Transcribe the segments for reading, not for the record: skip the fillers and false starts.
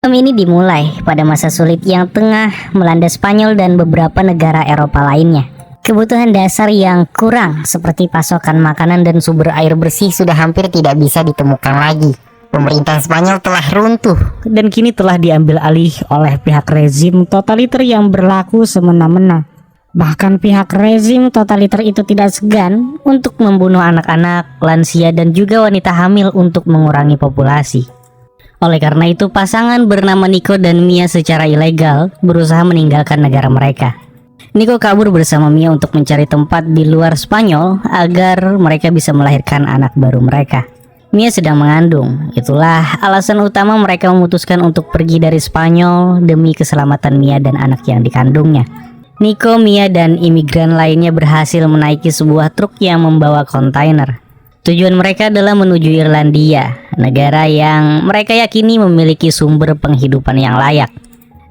Film ini dimulai pada masa sulit yang tengah melanda Spanyol dan beberapa negara Eropa lainnya. Kebutuhan dasar yang kurang seperti pasokan makanan dan sumber air bersih sudah hampir tidak bisa ditemukan lagi. Pemerintah Spanyol telah runtuh dan kini telah diambil alih oleh pihak rezim totaliter yang berlaku semena-mena. Bahkan pihak rezim totaliter itu tidak segan untuk membunuh anak-anak, lansia dan juga wanita hamil untuk mengurangi populasi. Oleh karena itu, pasangan bernama Nico dan Mia secara ilegal berusaha meninggalkan negara mereka. Nico kabur bersama Mia untuk mencari tempat di luar Spanyol agar mereka bisa melahirkan anak baru mereka. Mia sedang mengandung, itulah alasan utama mereka memutuskan untuk pergi dari Spanyol demi keselamatan Mia dan anak yang dikandungnya. Nico, Mia, dan imigran lainnya berhasil menaiki sebuah truk yang membawa kontainer. Tujuan mereka adalah menuju Irlandia, negara yang mereka yakini memiliki sumber penghidupan yang layak.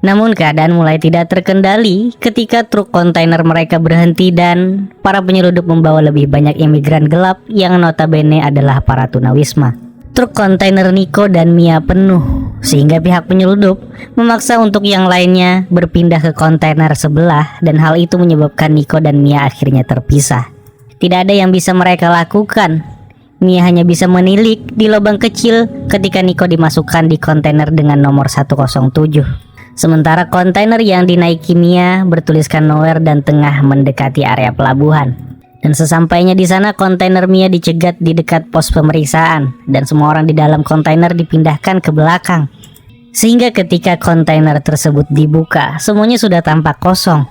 Namun keadaan mulai tidak terkendali ketika truk kontainer mereka berhenti dan para penyeludup membawa lebih banyak imigran gelap yang notabene adalah para tunawisma. Truk kontainer Nico dan Mia penuh, sehingga pihak penyeludup memaksa untuk yang lainnya berpindah ke kontainer sebelah dan hal itu menyebabkan Nico dan Mia akhirnya terpisah. Tidak ada yang bisa mereka lakukan. Mia hanya bisa menilik di lubang kecil ketika Nico dimasukkan di kontainer dengan nomor 107. Sementara kontainer yang dinaiki Mia bertuliskan nowhere dan tengah mendekati area pelabuhan. Dan sesampainya di sana, kontainer Mia dicegat di dekat pos pemeriksaan dan semua orang di dalam kontainer dipindahkan ke belakang. Sehingga ketika kontainer tersebut dibuka, semuanya sudah tampak kosong.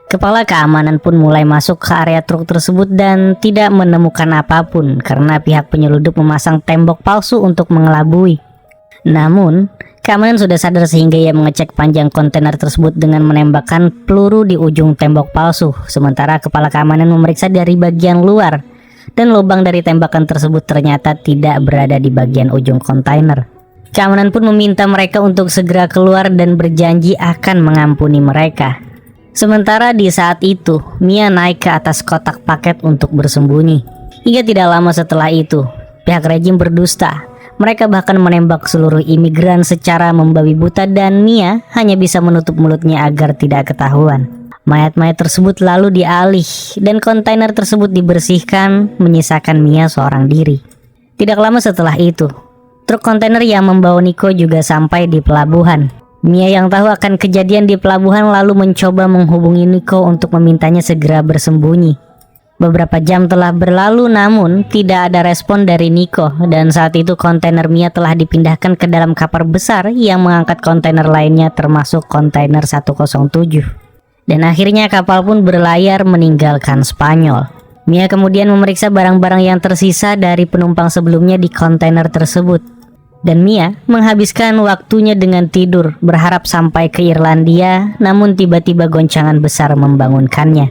Kepala keamanan pun mulai masuk ke area truk tersebut dan tidak menemukan apapun karena pihak penyeludup memasang tembok palsu untuk mengelabui. Namun, keamanan sudah sadar sehingga ia mengecek panjang kontainer tersebut dengan menembakkan peluru di ujung tembok palsu. Sementara kepala keamanan memeriksa dari bagian luar dan lubang dari tembakan tersebut ternyata tidak berada di bagian ujung kontainer. Keamanan pun meminta mereka untuk segera keluar dan berjanji akan mengampuni mereka. Sementara di saat itu, Mia naik ke atas kotak paket untuk bersembunyi. Hingga tidak lama setelah itu, pihak rejim berdusta. Mereka bahkan menembak seluruh imigran secara membabi buta dan Mia hanya bisa menutup mulutnya agar tidak ketahuan. Mayat-mayat tersebut lalu dialih dan kontainer tersebut dibersihkan, menyisakan Mia seorang diri. Tidak lama setelah itu, truk kontainer yang membawa Nico juga sampai di pelabuhan. Mia yang tahu akan kejadian di pelabuhan lalu mencoba menghubungi Nico untuk memintanya segera bersembunyi. Beberapa jam telah berlalu namun tidak ada respon dari Nico dan saat itu kontainer Mia telah dipindahkan ke dalam kapal besar yang mengangkat kontainer lainnya termasuk kontainer 107. Dan akhirnya kapal pun berlayar meninggalkan Spanyol. Mia kemudian memeriksa barang-barang yang tersisa dari penumpang sebelumnya di kontainer tersebut. Dan Mia menghabiskan waktunya dengan tidur, berharap sampai ke Irlandia, namun tiba-tiba goncangan besar membangunkannya.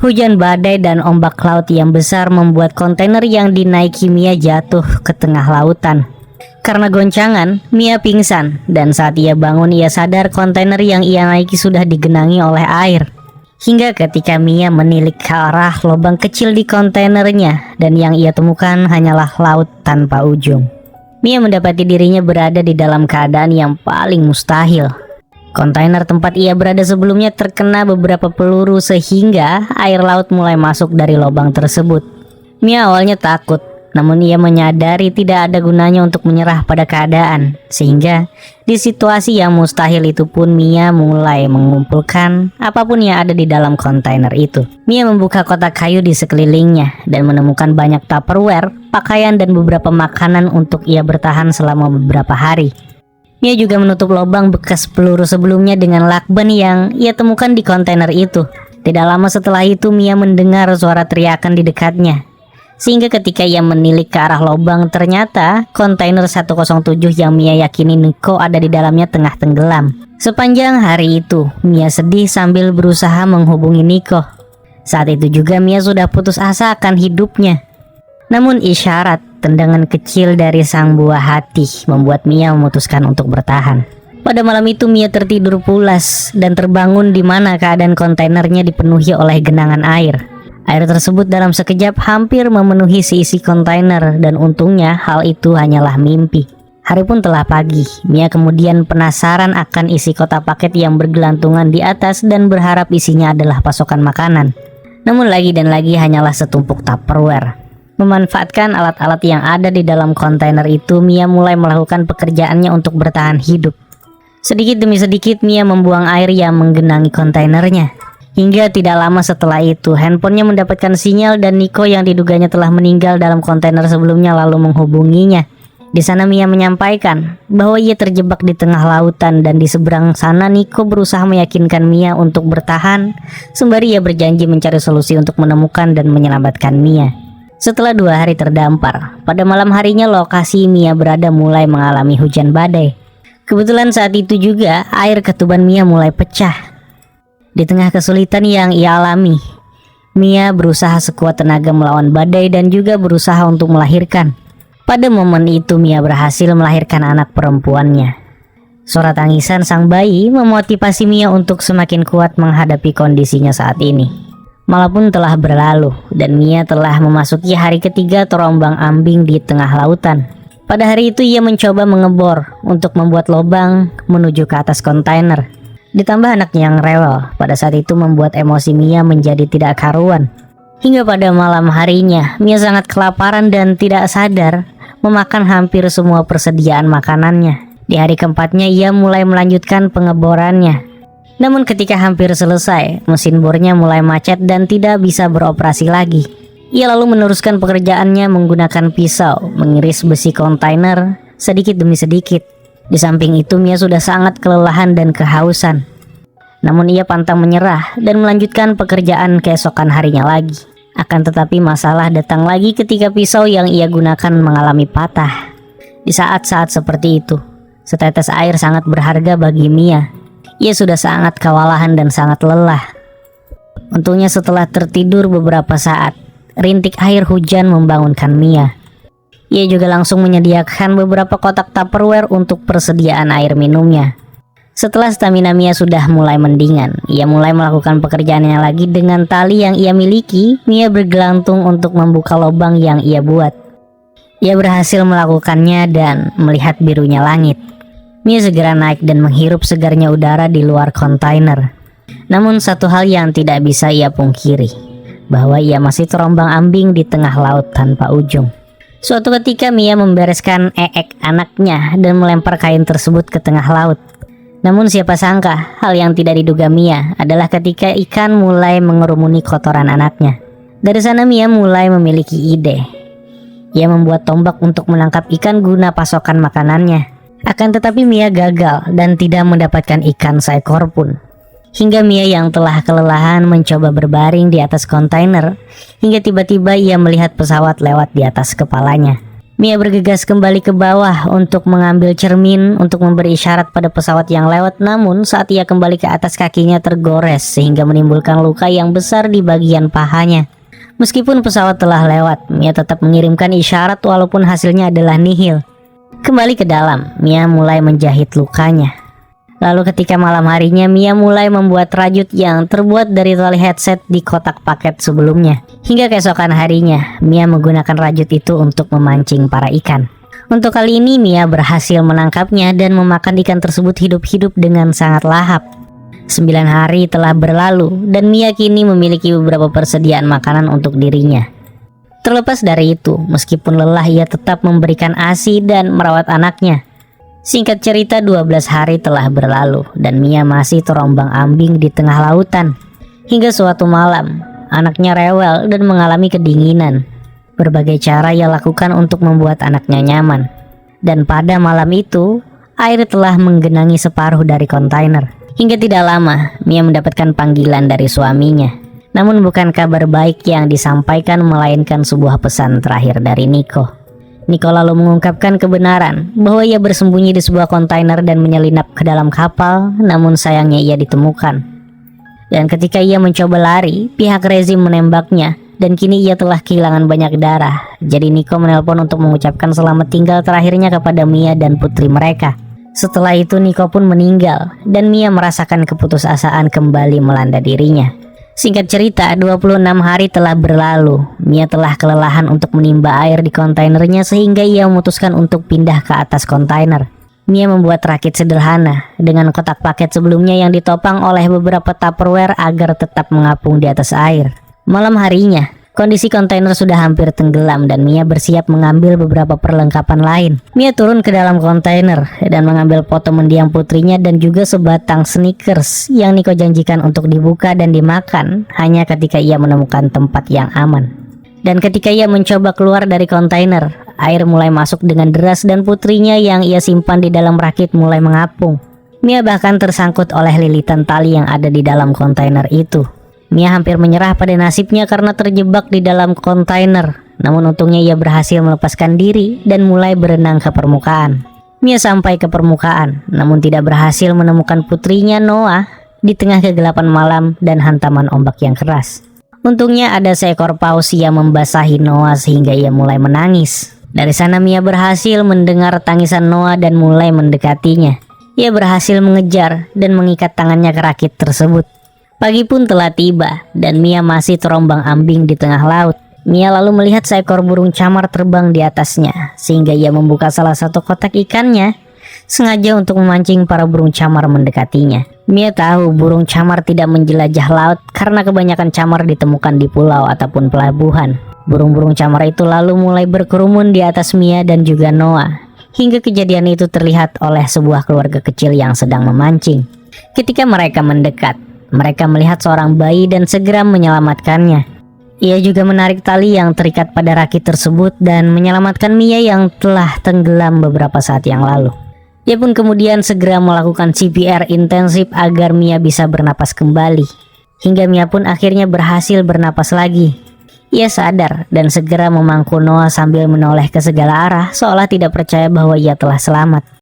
Hujan badai dan ombak laut yang besar membuat kontainer yang dinaiki Mia jatuh ke tengah lautan. Karena goncangan, Mia pingsan, dan saat ia bangun ia sadar kontainer yang ia naiki sudah digenangi oleh air. Hingga ketika Mia menilik ke arah lubang kecil di kontainernya, dan yang ia temukan hanyalah laut tanpa ujung. Mia mendapati dirinya berada di dalam keadaan yang paling mustahil. Kontainer tempat ia berada sebelumnya terkena beberapa peluru sehingga air laut mulai masuk dari lubang tersebut. Mia awalnya takut, namun ia menyadari tidak ada gunanya untuk menyerah pada keadaan. Sehingga di situasi yang mustahil itu pun Mia mulai mengumpulkan apapun yang ada di dalam kontainer itu. Mia membuka kotak kayu di sekelilingnya dan menemukan banyak Tupperware, pakaian dan beberapa makanan untuk ia bertahan selama beberapa hari. Mia juga menutup lubang bekas peluru sebelumnya dengan lakban yang ia temukan di kontainer itu. Tidak lama setelah itu Mia mendengar suara teriakan di dekatnya. Sehingga ketika ia menilik ke arah lubang, ternyata kontainer 107 yang Mia yakini Nico ada di dalamnya tengah tenggelam. Sepanjang hari itu, Mia sedih sambil berusaha menghubungi Nico. Saat itu juga Mia sudah putus asa akan hidupnya. Namun isyarat tendangan kecil dari sang buah hati membuat Mia memutuskan untuk bertahan. Pada malam itu Mia tertidur pulas dan terbangun di mana keadaan kontainernya dipenuhi oleh genangan air. Air tersebut dalam sekejap hampir memenuhi seisi kontainer dan untungnya hal itu hanyalah mimpi. Hari pun telah pagi. Mia kemudian penasaran akan isi kotak paket yang bergelantungan di atas dan berharap isinya adalah pasokan makanan. Namun lagi dan lagi hanyalah setumpuk Tupperware. Memanfaatkan alat-alat yang ada di dalam kontainer itu, Mia mulai melakukan pekerjaannya untuk bertahan hidup. Sedikit demi sedikit Mia membuang air yang menggenangi kontainernya. Hingga tidak lama setelah itu, handphonenya mendapatkan sinyal dan Nico yang diduganya telah meninggal dalam kontainer sebelumnya lalu menghubunginya. Di sana Mia menyampaikan bahwa ia terjebak di tengah lautan dan di seberang sana Nico berusaha meyakinkan Mia untuk bertahan, sembari ia berjanji mencari solusi untuk menemukan dan menyelamatkan Mia. Setelah 2 hari terdampar, pada malam harinya lokasi Mia berada mulai mengalami hujan badai. Kebetulan saat itu juga air ketuban Mia mulai pecah. Di tengah kesulitan yang ia alami, Mia berusaha sekuat tenaga melawan badai dan juga berusaha untuk melahirkan. Pada momen itu Mia berhasil melahirkan anak perempuannya. Suara tangisan sang bayi memotivasi Mia untuk semakin kuat menghadapi kondisinya saat ini. Malam pun telah berlalu dan Mia telah memasuki hari ketiga terombang-ambing di tengah lautan. Pada hari itu ia mencoba mengebor untuk membuat lubang menuju ke atas kontainer. Ditambah anaknya yang rewel pada saat itu membuat emosi Mia menjadi tidak karuan. Hingga pada malam harinya Mia sangat kelaparan dan tidak sadar memakan hampir semua persediaan makanannya. Di hari keempatnya ia mulai melanjutkan pengeborannya. Namun ketika hampir selesai, mesin bornya mulai macet dan tidak bisa beroperasi lagi. Ia lalu meneruskan pekerjaannya menggunakan pisau, mengiris besi kontainer sedikit demi sedikit. Di samping itu Mia sudah sangat kelelahan dan kehausan. Namun ia pantang menyerah dan melanjutkan pekerjaan keesokan harinya lagi. Akan tetapi masalah datang lagi ketika pisau yang ia gunakan mengalami patah. Di saat-saat seperti itu, setetes air sangat berharga bagi Mia. Ia sudah sangat kewalahan dan sangat lelah. Untungnya setelah tertidur beberapa saat, rintik air hujan membangunkan Mia. Ia juga langsung menyediakan beberapa kotak Tupperware untuk persediaan air minumnya. Setelah stamina Mia sudah mulai mendingan, ia mulai melakukan pekerjaannya lagi dengan tali yang ia miliki. Mia bergelantung untuk membuka lubang yang ia buat. Ia berhasil melakukannya dan melihat birunya langit. Mia segera naik dan menghirup segarnya udara di luar kontainer. Namun satu hal yang tidak bisa ia pungkiri, bahwa ia masih terombang-ambing di tengah laut tanpa ujung. Suatu ketika Mia membereskan eek anaknya dan melempar kain tersebut ke tengah laut. Namun siapa sangka hal yang tidak diduga Mia adalah ketika ikan mulai mengerumuni kotoran anaknya. Dari sana Mia mulai memiliki ide. Ia membuat tombak untuk menangkap ikan guna pasokan makanannya. Akan tetapi Mia gagal dan tidak mendapatkan ikan seekor pun. Hingga Mia yang telah kelelahan mencoba berbaring di atas kontainer, hingga tiba-tiba ia melihat pesawat lewat di atas kepalanya. Mia bergegas kembali ke bawah untuk mengambil cermin untuk memberi isyarat pada pesawat yang lewat. Namun saat ia kembali ke atas, kakinya tergores sehingga menimbulkan luka yang besar di bagian pahanya. Meskipun pesawat telah lewat, Mia tetap mengirimkan isyarat walaupun hasilnya adalah nihil. Kembali ke dalam, Mia mulai menjahit lukanya. Lalu ketika malam harinya, Mia mulai membuat rajut yang terbuat dari tali headset di kotak paket sebelumnya. Hingga keesokan harinya, Mia menggunakan rajut itu untuk memancing para ikan. Untuk kali ini Mia berhasil menangkapnya dan memakan ikan tersebut hidup-hidup dengan sangat lahap. 9 hari telah berlalu dan Mia kini memiliki beberapa persediaan makanan untuk dirinya. Terlepas dari itu, meskipun lelah ia tetap memberikan ASI dan merawat anaknya. Singkat cerita 12 hari telah berlalu dan Mia masih terombang-ambing di tengah lautan. Hingga suatu malam, anaknya rewel dan mengalami kedinginan. Berbagai cara ia lakukan untuk membuat anaknya nyaman. Dan pada malam itu, air telah menggenangi separuh dari kontainer. Hingga tidak lama, Mia mendapatkan panggilan dari suaminya. Namun bukan kabar baik yang disampaikan, melainkan sebuah pesan terakhir dari Nico. Nico lalu mengungkapkan kebenaran bahwa ia bersembunyi di sebuah kontainer dan menyelinap ke dalam kapal, namun sayangnya ia ditemukan. Dan ketika ia mencoba lari, pihak rezim menembaknya dan kini ia telah kehilangan banyak darah. Jadi Nico menelpon untuk mengucapkan selamat tinggal terakhirnya kepada Mia dan putri mereka. Setelah itu Nico pun meninggal dan Mia merasakan keputusasaan kembali melanda dirinya. Singkat cerita, 26 hari telah berlalu. Mia telah kelelahan untuk menimba air di kontainernya sehingga ia memutuskan untuk pindah ke atas kontainer. Mia membuat rakit sederhana dengan kotak paket sebelumnya yang ditopang oleh beberapa Tupperware agar tetap mengapung di atas air. Malam harinya, kondisi kontainer sudah hampir tenggelam dan Mia bersiap mengambil beberapa perlengkapan lain. Mia turun ke dalam kontainer dan mengambil foto mendiang putrinya dan juga sebatang sneakers yang Nico janjikan untuk dibuka dan dimakan hanya ketika ia menemukan tempat yang aman. Dan ketika ia mencoba keluar dari kontainer, air mulai masuk dengan deras dan putrinya yang ia simpan di dalam rakit mulai mengapung. Mia bahkan tersangkut oleh lilitan tali yang ada di dalam kontainer itu. Mia hampir menyerah pada nasibnya karena terjebak di dalam kontainer. Namun untungnya ia berhasil melepaskan diri dan mulai berenang ke permukaan. Mia sampai ke permukaan, namun tidak berhasil menemukan putrinya Noah di tengah kegelapan malam dan hantaman ombak yang keras. Untungnya ada seekor paus yang membasahi Noah sehingga ia mulai menangis. Dari sana Mia berhasil mendengar tangisan Noah dan mulai mendekatinya. Ia berhasil mengejar dan mengikat tangannya ke rakit tersebut. Pagi pun telah tiba dan Mia masih terombang-ambing di tengah laut. Mia lalu melihat seekor burung camar terbang di atasnya sehingga ia membuka salah satu kotak ikannya sengaja untuk memancing para burung camar mendekatinya. Mia tahu burung camar tidak menjelajah laut karena kebanyakan camar ditemukan di pulau ataupun pelabuhan. Burung-burung camar itu lalu mulai berkerumun di atas Mia dan juga Noah. Hingga kejadian itu terlihat oleh sebuah keluarga kecil yang sedang memancing. Ketika mereka mendekat, mereka melihat seorang bayi dan segera menyelamatkannya. Ia juga menarik tali yang terikat pada rakit tersebut dan menyelamatkan Mia yang telah tenggelam beberapa saat yang lalu. Ia pun kemudian segera melakukan CPR intensif agar Mia bisa bernapas kembali. Hingga Mia pun akhirnya berhasil bernapas lagi. Ia sadar dan segera memangku Noah sambil menoleh ke segala arah seolah tidak percaya bahwa ia telah selamat.